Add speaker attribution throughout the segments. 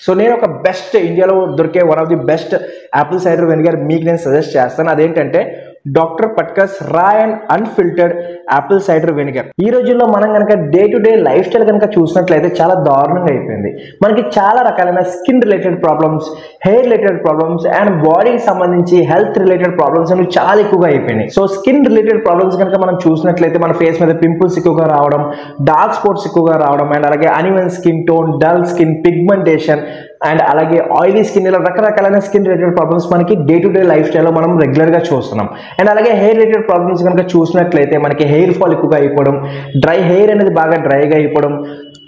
Speaker 1: So నేను ఒక best ఇండియాలో దొరికే one of the best Apple cider vinegar మీకు నేను సజెస్ట్ చేస్తాను. అదేంటంటే డాక్టర్ పట్కస్ రా and unfiltered Apple cider vinegar. ఈ రోజుల్లో మనం కనుక day to day life style కనుక చూసినట్లయితే చాలా దారుణంగా అయిపోయింది. మనకి చాలా రకాలైన skin related problems, hair related problems and బాడీకి సంబంధించి హెల్త్ రిలేటెడ్ ప్రాబ్లమ్స్ అనేవి చాలా ఎక్కువగా అయిపోయినాయి. సో స్కిన్ రిలేటెడ్ ప్రాబ్లమ్స్ కనుక మనం చూసినట్లయితే మన ఫేస్ మీద పింపుల్స్ ఎక్కువగా రావడం, డార్క్ స్పాట్స్ ఎక్కువగా రావడం అండ్ అలాగే uneven skin tone, dull skin, pigmentation and అలాగే ఆయిలీ స్కిన్, ఇలా రకరకాలైన స్కిన్ రిలేటెడ్ ప్రాబ్లమ్స్ మనకి డే టు డే లైఫ్ స్టైల్లో మనం రెగ్యులర్ గా చూస్తున్నాం. అండ్ అలాగే హెయిర్ రిలేటెడ్ ప్రాబ్లమ్స్ కనుక చూసినట్లయితే మనకి హెయిర్ ఫాల్ ఎక్కువగా అయిపోవడం, డ్రై హెయిర్ అనేది బాగా డ్రైగా అయిపోవడం,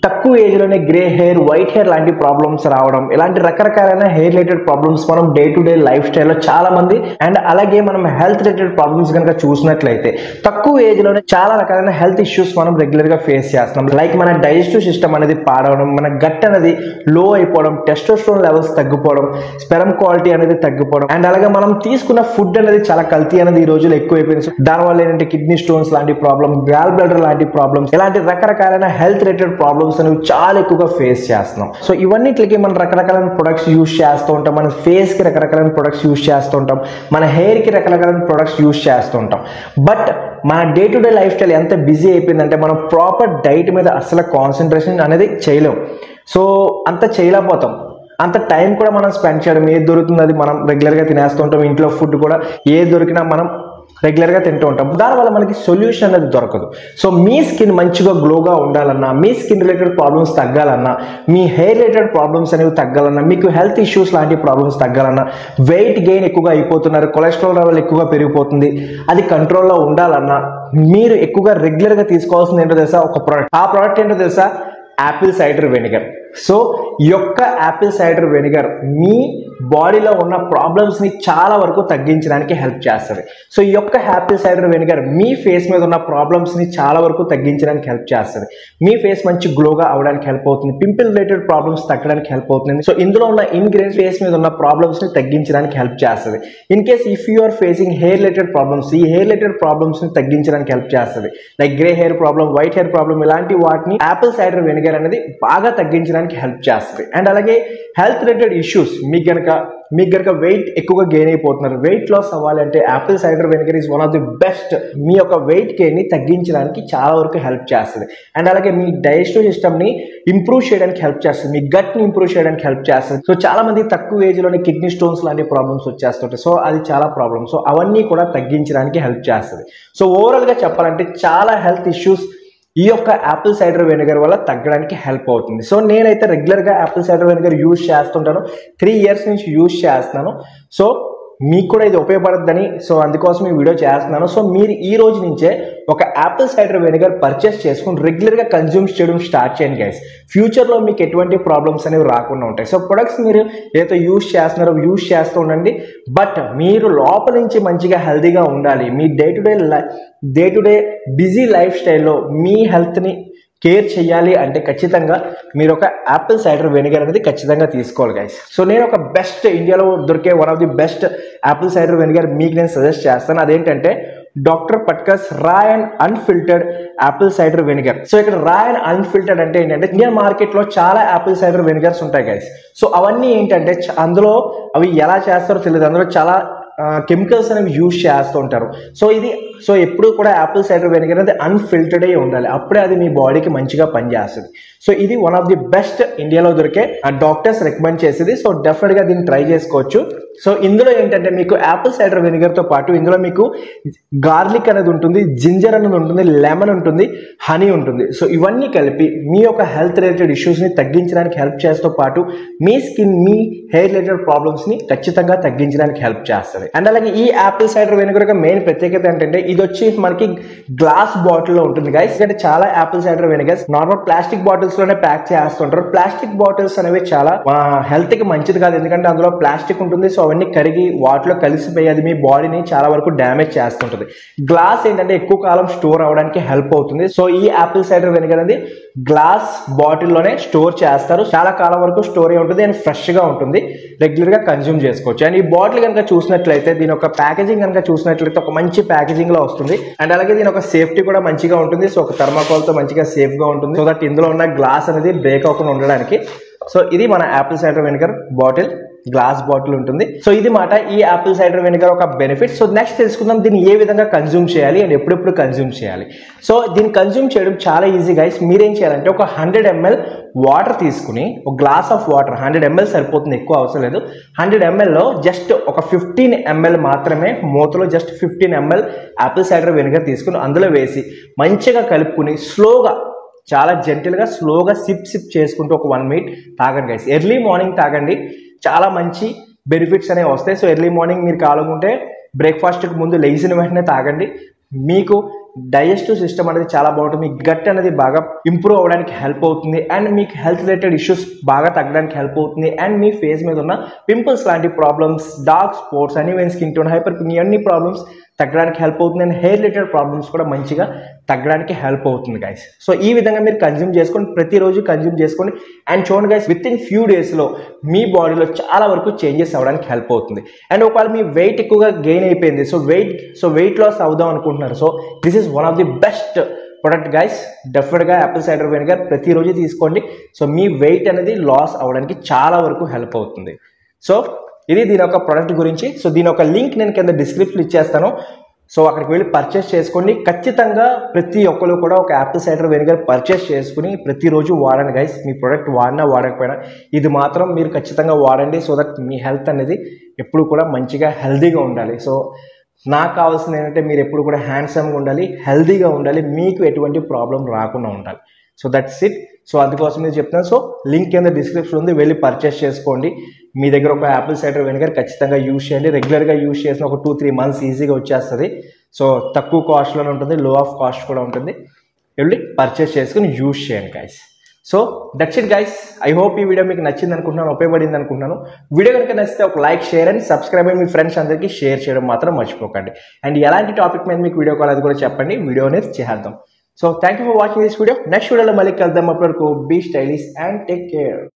Speaker 1: తక్కువ ఏజ్ లోనే గ్రే హెయిర్, వైట్ హెయిర్ లాంటి ప్రాబ్లమ్స్ రావడం, ఇలాంటి రకరకాలైన హెయిర్ రిలేటెడ్ ప్రాబ్లమ్స్ మనం డే టు డే లైఫ్ స్టైల్లో చాలా మంది. అండ్ అలాగే మనం హెల్త్ రిలేటెడ్ ప్రాబ్లమ్స్ కనుక చూసినట్లయితే తక్కువ ఏజ్ లోనే చాలా రకాలైన హెల్త్ ఇష్యూస్ మనం రెగ్యులర్ గా ఫేస్ చేస్తున్నాం. లైక్ మన డైజెస్టివ్ సిస్టమ్ అనేది పాడవడం, మన గట్ అనేది లో అయిపోవడం, టెస్టోస్టెరాన్ లెవెల్స్ తగ్గిపోవడం, స్పెర్మ్ క్వాలిటీ అనేది తగ్గిపోవడం అండ్ అలాగే మనం తీసుకున్న ఫుడ్ అనేది చాలా కల్తీ అనేది ఈ రోజుల్లో ఎక్కువైపోయింది. దానివల్ల ఏంటంటే కిడ్నీ స్టోన్స్ లాంటి ప్రాబ్లమ్, గాల్ బ్లాడర్ లాంటి ప్రాబ్లమ్స్, ఇలాంటి రకరకాలైన హెల్త్ రిలేటెడ్ ప్రాబ్లమ్స్ అనేవి చాలా ఎక్కువగా ఫేస్ చేస్తున్నాం. సో ఇవన్నిటికి మనం రకరకాలైన ప్రొడక్ట్స్ యూజ్ చేస్తూ ఉంటాం. మన ఫేస్ కి రకరకాలైన ప్రొడక్ట్స్ యూజ్ చేస్తూ ఉంటాం, మన హెయిర్ కి రకరకాలైన ప్రొడక్ట్స్ యూజ్ చేస్తూ ఉంటాం. బట్ మన day to day life style ఎంత బిజీ అయిపోయిందంటే మనం ప్రాపర్ డైట్ మీద అసలు కాన్సన్ట్రేషన్ అనేది చేయలేం. సో అంత చేయలేకపోతాం. అంత టైం కూడా మనం స్పెండ్ చేయడం, ఏది దొరుకుతుంది అది మనం రెగ్యులర్గా తినేస్తూ ఉంటాం. ఇంట్లో ఫుడ్ కూడా ఏది దొరికినా మనం రెగ్యులర్గా తింటూ ఉంటాం. దానివల్ల మనకి సొల్యూషన్ అనేది దొరకదు. సో మీ స్కిన్ మంచిగా గ్లోగా ఉండాలన్నా, మీ స్కిన్ రిలేటెడ్ ప్రాబ్లమ్స్ తగ్గాలన్నా, మీ హెయిర్ రిలేటెడ్ ప్రాబ్లమ్స్ అనేవి తగ్గాలన్నా, మీకు హెల్త్ ఇష్యూస్ లాంటి ప్రాబ్లమ్స్ తగ్గాలన్నా, వెయిట్ గెయిన్ ఎక్కువగా అయిపోతున్నారు, కొలెస్ట్రాల్ లెవెల్ ఎక్కువగా పెరిగిపోతుంది, అది కంట్రోల్లో ఉండాలన్నా మీరు ఎక్కువగా రెగ్యులర్గా తీసుకోవాల్సింది ఏంటో తెలుసా? ఒక ప్రోడక్ట్. ఆ ప్రోడక్ట్ ఏంటో తెలుసా? Apple cider vinegar. సో ఈ యొక్క యాపిల్ సైడర్ వెనిగర్ మీ బాడీలో ఉన్న ప్రాబ్లమ్స్ని చాలా వరకు తగ్గించడానికి హెల్ప్ చేస్తుంది. సో ఈ యొక్క యాపిల్ సైడర్ వెనిగర్ మీ ఫేస్ మీద ఉన్న ప్రాబ్లమ్స్ని చాలా వరకు తగ్గించడానికి హెల్ప్ చేస్తుంది. మీ ఫేస్ మంచి గ్లోగా అవడానికి హెల్ప్ అవుతుంది, పింపుల్ రిలేటెడ్ ప్రాబ్లమ్స్ తగ్గడానికి హెల్ప్ అవుతుంది. సో ఇందులో ఉన్న ఇంగ్రీడియంట్స్ ఫేస్ మీద ఉన్న ప్రాబ్లమ్స్ని తగ్గించడానికి హెల్ప్ చేస్తుంది. In case if you are facing hair related problems, ఈ హెయిర్ రిలేటెడ్ ప్రాబ్లమ్స్ని తగ్గించడానికి హెల్ప్ చేస్తుంది. Like grey hair problem, white hair problem, ఇలాంటి వాటిని యాపిల్ సైడర్ వెనిగర్ అనేది బాగా తగ్గించడానికి హెల్ప్ చేస్తుంది. అండ్ అలాగే హెల్త్ రిలేటెడ్ ఇష్యూస్, మీకు గనక వెయిట్ ఎక్కువగా గెయిన్ అయిపోతున్నారు, వెయిట్ లాస్ అవ్వాలంటే apple cider vinegar is one of the best. మీ యొక్క వెయిట్ గెయిన్ ని తగ్గించడానికి చాలా వరకు హెల్ప్ చేస్తుంది. అండ్ అలాగే మీ డైజెస్టివ్ సిస్టమ్ ని ఇంప్రూవ్ చేయడానికి హెల్ప్ చేస్తుంది, మీ గట్ ని ఇంప్రూవ్ చేయడానికి హెల్ప్ చేస్తుంది. సో చాలా మంది తక్కువ ఏజ్ లోనే కిడ్నీ స్టోన్స్ లాంటి ప్రాబ్లమ్స్ వచ్చేస్తుంటాయి. సో అది చాలా ప్రాబ్లమ్. సో అవన్నీ కూడా తగ్గించడానికి హెల్ప్ చేస్తుంది. సో ఓవరాల్ గా చెప్పాలంటే చాలా హెల్త్ ఇష్యూస్ ఈ యొక్క యాపిల్ సైడర్ వెనిగర్ వల్ల తగ్గడానికి హెల్ప్ అవుతుంది. సో నేనైతే రెగ్యులర్గా యాపిల్ సైడర్ వెనిగర్ యూజ్ చేస్తుంటాను, 3 years నుంచి యూజ్ చేస్తున్నాను. సో మీకు కూడా ఇది ఉపయోగపడుతుందని సో అందుకోసం ఈ వీడియో చేస్తున్నాను. సో మీరు ఈ రోజు నుంచే ఒక యాపిల్ సైడర్ వెనిగర్ పర్చేస్ చేసుకుని రెగ్యులర్గా కన్జ్యూమ్ చేయడం స్టార్ట్ చేయండి గైస్. ఫ్యూచర్లో మీకు ఎటువంటి ప్రాబ్లమ్స్ అనేవి రాకుండా ఉంటాయి. సో ప్రొడక్ట్స్ మీరు ఏదైతే యూజ్ చేస్తున్నారో యూజ్ చేస్తూ ఉండండి. బట్ మీరు లోపల నుంచి మంచిగా హెల్తీగా ఉండాలి. మీ day to day busy life స్టైల్లో మీ హెల్త్ని కేర్ చేయాలి అంటే ఖచ్చితంగా మీరు ఒక యాపిల్ సైడర్ వెనిగర్ అనేది ఖచ్చితంగా తీసుకోవాలి గైస్. సో నేను ఒక బెస్ట్ ఇండియాలో దొరికే one of the best Apple cider vinegar మీకు నేను సజెస్ట్ చేస్తాను. అదేంటంటే డాక్టర్ పట్కస్ రా and unfiltered Apple cider vinegar. So ఇక్కడ రా అండ్ అన్ఫిల్టర్డ్ అంటే ఏంటంటే ఇండియన్ మార్కెట్ లో చాలా యాపిల్ సైడర్ వెనిగర్స్ ఉంటాయి గైస్. సో అవన్నీ ఏంటంటే అందులో అవి ఎలా చేస్తారో తెలియదు, అందులో చాలా కెమికల్స్ అనేవి యూజ్ చేస్తూ ఉంటారు. సో ఎప్పుడు కూడా యాపిల్ సైడర్ వెనిగర్ అనేది అన్ఫిల్టర్డ్ అయి ఉండాలి, అప్పుడే అది మీ బాడీకి మంచిగా పనిచేస్తుంది. సో ఇది వన్ ఆఫ్ ది బెస్ట్ ఇండియాలో దొరికే డాక్టర్స్ రికమెండ్ చేసేది. సో డెఫినెట్ గా దీన్ని ట్రై చేసుకోవచ్చు. సో ఇందులో ఏంటంటే మీకు యాపిల్ సైడర్ వెనిగర్ తో పాటు ఇందులో మీకు గార్లిక్ అనేది ఉంటుంది, జింజర్ అనేది ఉంటుంది, లెమన్ ఉంటుంది, హనీ ఉంటుంది. సో ఇవన్నీ కలిపి మీ యొక్క హెల్త్ రిలేటెడ్ ఇష్యూస్ ని తగ్గించడానికి హెల్ప్ చేస్తూ పాటు మీ స్కిన్, మీ హెయిర్ రిలేటెడ్ ప్రాబ్లమ్స్ ని ఖచ్చితంగా తగ్గించడానికి హెల్ప్ చేస్తుంది. అండ్ అలాగే ఈ యాపిల్ సైడర్ వెనిగర్ యొక్క మెయిన్ ప్రత్యేకత ఏంటంటే ఇది వచ్చి మనకి గ్లాస్ బాటిల్ లో ఉంటుంది గైస్. అంటే చాలా Apple cider vinegars normal plastic bottles లోనే ప్యాక్ చేస్తుంటారు. ప్లాస్టిక్ బాటిల్స్ అనేవి చాలా హెల్త్ కి మంచిది కాదు, ఎందుకంటే అందులో ప్లాస్టిక్ ఉంటుంది. సో అవన్నీ కరిగి వాటిలో కలిసిపోయి అది మీ బాడీని చాలా వరకు డ్యామేజ్ చేస్తుంటుంది. గ్లాస్ ఏంటంటే ఎక్కువ కాలం స్టోర్ అవడానికి హెల్ప్ అవుతుంది. సో ఈ యాపిల్ సైడర్ వెనిగర్ అనేది గ్లాస్ బాటిల్ లోనే స్టోర్ చేస్తారు, చాలా కాలం వరకు స్టోర్ అయి ఉంటుంది అండ్ ఫ్రెష్ గా ఉంటుంది, రెగ్యులర్ గా కన్జ్యూమ్ చేసుకోవచ్చు. అండ్ ఈ బాటిల్ కనుక చూసినట్లయితే దీని ఒక ప్యాకేజింగ్ కనుక చూసినట్లయితే ఒక మంచి ప్యాకేజింగ్ లో వస్తుంది. అండ్ అలాగే దీని ఒక సేఫ్టీ కూడా మంచిగా ఉంటుంది. సో ఒక థర్మాకోల్ తో మంచిగా సేఫ్ గా ఉంటుంది, సో దట్ ఇందులో ఉన్న గ్లాస్ అనేది బ్రేక్ అవ్వకుండా ఉండడానికి. సో ఇది మన Apple cider vinegar bottle, glass bottle ఉంటుంది. సో ఇది మాట ఈ యాపిల్ సైడర్ వెనిగర్ ఒక బెనిఫిట్. సో నెక్స్ట్ తెలుసుకుందాం దీన్ని ఏ విధంగా కన్జ్యూమ్ చేయాలి అండ్ ఎప్పుడెప్పుడు కన్జ్యూమ్ చేయాలి. సో దీన్ని కన్జ్యూమ్ చేయడం చాలా ఈజీ గైస్. మీరేం చేయాలంటే ఒక 100 ml వాటర్ తీసుకుని, ఒక గ్లాస్ ఆఫ్ వాటర్ 100 ml సరిపోతుంది, ఎక్కువ అవసరం లేదు. 100 ml లో జస్ట్ ఒక 15 ml మాత్రమే, మూతలో just 15 ml apple cider vinegar తీసుకుని అందులో వేసి మంచిగా కలుపుకుని స్లోగా, చాలా జెంటిల్గా స్లోగా సిప్ చేసుకుంటూ ఒక 1 minute తాగండి గైస్. ఎర్లీ మార్నింగ్ తాగండి, చాలా మంచి బెనిఫిట్స్ అనేవి వస్తాయి. సో ఎర్లీ మార్నింగ్ మీరు కావాలనుకుంటే బ్రేక్ఫాస్ట్కి ముందు లేచిన వెంటనే తాగండి. మీకు డైజెస్టివ్ సిస్టమ్ అనేది చాలా బాగుంటుంది, మీ గట్ అనేది బాగా ఇంప్రూవ్ అవ్వడానికి హెల్ప్ అవుతుంది, అండ్ మీకు హెల్త్ రిలేటెడ్ ఇష్యూస్ బాగా తగ్గడానికి హెల్ప్ అవుతుంది, అండ్ మీ ఫేస్ మీద ఉన్న పింపుల్స్ లాంటి problems, dark spots, uneven skin tone, hyper అన్ని ప్రాబ్లమ్స్ తగ్గడానికి హెల్ప్ అవుతుంది, అండ్ హెయిర్ రిలేటెడ్ ప్రాబ్లమ్స్ కూడా మంచిగా తగ్గడానికి హెల్ప్ అవుతుంది గైస్. సో ఈ విధంగా మీరు కన్జ్యూమ్ చేసుకోండి, ప్రతిరోజు కన్జ్యూమ్ చేసుకోండి, అండ్ చూడండి గైస్ విత్ ఇన్ ఫ్యూ డేస్లో మీ బాడీలో చాలా వరకు చేంజెస్ అవ్వడానికి హెల్ప్ అవుతుంది. అండ్ ఒకవేళ మీ వెయిట్ ఎక్కువగా గెయిన్ అయిపోయింది, సో వెయిట్ లాస్ అవుదాం అనుకుంటున్నారు, so this is one of the best product guys. డెఫినెట్గా యాపిల్ సైడర్ వెనిగర్ ప్రతిరోజు తీసుకోండి. సో మీ వెయిట్ అనేది లాస్ అవ్వడానికి చాలా వరకు హెల్ప్ అవుతుంది. సో ఇది దీని యొక్క ప్రొడక్ట్ గురించి. సో దీని యొక్క లింక్ నేను కింద డిస్క్రిప్షన్ ఇచ్చేస్తాను. సో అక్కడికి వెళ్ళి పర్చేస్ చేసుకోండి. ఖచ్చితంగా ప్రతి ఒక్కరు కూడా ఒక యాపిల్ సైడర్ వెనిగర్ పర్చేస్ చేసుకుని ప్రతిరోజు వాడండి గైస్. మీ ప్రొడక్ట్ వాడినా వాడకపోయినా ఇది మాత్రం మీరు ఖచ్చితంగా వాడండి, సో దట్ మీ హెల్త్ అనేది ఎప్పుడు కూడా మంచిగా హెల్తీగా ఉండాలి. సో నాకు కావాల్సింది ఏంటంటే మీరు ఎప్పుడు కూడా హ్యాండ్సమ్గా ఉండాలి, హెల్తీగా ఉండాలి, మీకు ఎటువంటి ప్రాబ్లం రాకుండా ఉండాలి. So that's it. సో అందుకోసం మీరు చెప్తున్నాను. సో లింక్ కింద డిస్క్రిప్షన్ ఉంది, వెళ్ళి పర్చేస్ చేసుకోండి. మీ దగ్గర ఒక యాపిల్ సైడర్ వెనిగర్ ఖచ్చితంగా యూజ్ చేయండి. రెగ్యులర్గా యూజ్ చేసిన ఒక 2-3 months ఈజీగా వచ్చేస్తుంది. సో తక్కువ కాస్ట్లోనే ఉంటుంది, లో ఆఫ్ కాస్ట్ కూడా ఉంటుంది. వెళ్ళి పర్చేస్ చేసుకుని యూజ్ చేయండి guys. So that's it guys. I hope ఈ వీడియో మీకు నచ్చింది అనుకుంటున్నాను, ఉపయోగపడింది అనుకుంటున్నాను. వీడియో కనుక నచ్చితే ఒక లైక్, షేర్ అండ్ సబ్స్క్రైబ్ అయ్యి మీ ఫ్రెండ్స్ అందరికీ షేర్ చేయడం మాత్రం మర్చిపోకండి. అండ్ ఎలాంటి టాపిక్ మీద మీకు వీడియో కాల్ అది కూడా చెప్పండి, వీడియో అనేది చేద్దాం. So thank you for watching this video. Next వీడియోలో మళ్ళీ కలుద్దాం. అప్పటి వరకు be stylish and take care.